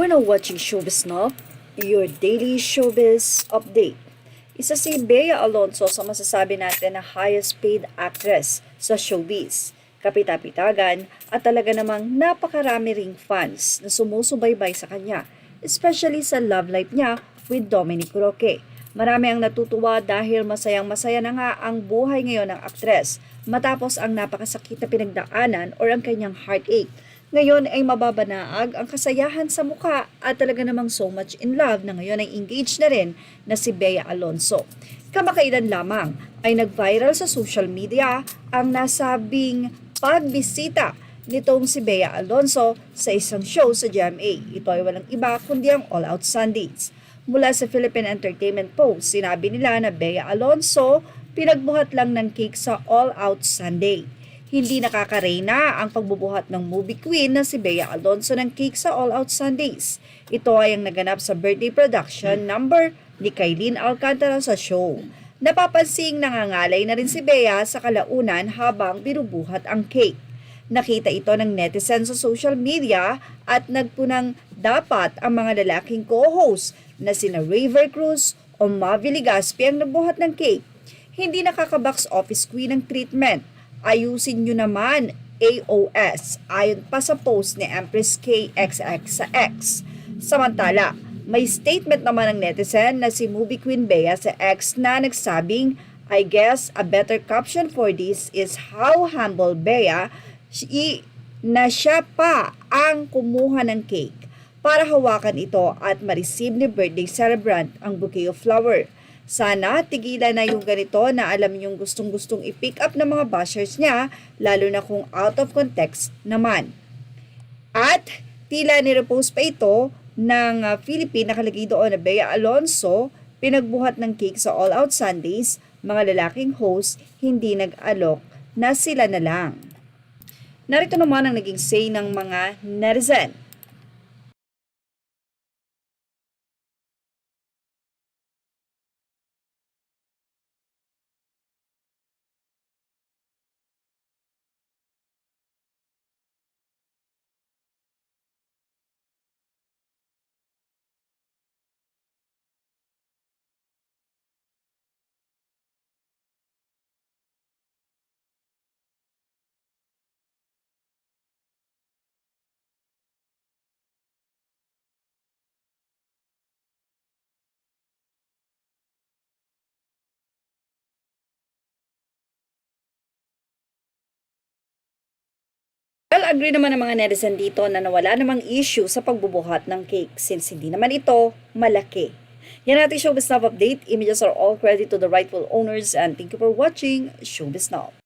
We're now watching Showbiz Now, your daily showbiz update. Isa si Bea Alonso sa masasabi natin na highest paid actress sa showbiz. Kapita-pitagan at talaga namang napakarami ring fans na sumusubaybay sa kanya, especially sa love life niya with Dominic Roque. Marami ang natutuwa dahil masayang-masaya na nga ang buhay ngayon ng aktres matapos ang napakasakit na pinagdaanan or ang kanyang heartache. Ngayon ay mababanaag ang kasayahan sa mukha at talaga namang so much in love na ngayon ay engaged na rin na si Bea Alonso. Kamakailan lamang ay nag-viral sa social media ang nasabing pagbisita nitong si Bea Alonso sa isang show sa GMA. Ito ay walang iba kundi ang All Out Sundays. Mula sa Philippine Entertainment Post, sinabi nila na Bea Alonso pinagbuhat lang ng cake sa All Out Sunday. Hindi nakakarena ang pagbubuhat ng movie queen na si Bea Alonso ng cake sa All Out Sundays. Ito ay ang naganap sa birthday production number ni Kailin Alcantara sa show. Napapansing nangangalay na rin si Bea sa kalaunan habang binubuhat ang cake. Nakita ito ng netizen sa social media at nagpunang dapat ang mga lalaking co-host na sina Raver Cruz o Mavi Legaspi ang nabuhat ng cake. Hindi nakaka-box office queen ang treatment. Ayusin nyo naman, AOS, ayon pa sa post ni Empress KXX sa X. Samantala, may statement naman ng netizen na si movie queen Bea sa X na nagsabing, I guess a better caption for this is how humble Bea na siya pa ang kumuha ng cake para hawakan ito at ma-receive ni birthday celebrant ang bouquet of flower. Sana tigilan na yung ganito na alam yung gustong-gustong i-pick up ng mga bashers niya, lalo na kung out of context naman. At tila nirepost pa ito ng Philippine, nakalagay doon na Bea Alonso, pinagbuhat ng cake sa All Out Sundays, mga lalaking host, hindi nag-alok na sila na lang. Narito naman ang naging say ng mga netizen. Well, agree naman ang mga netizen dito na nawala namang issue sa pagbubuhat ng cake since hindi naman ito malaki. Yan natin Showbiz Now update. Images are all credit to the rightful owners and thank you for watching Showbiz Now.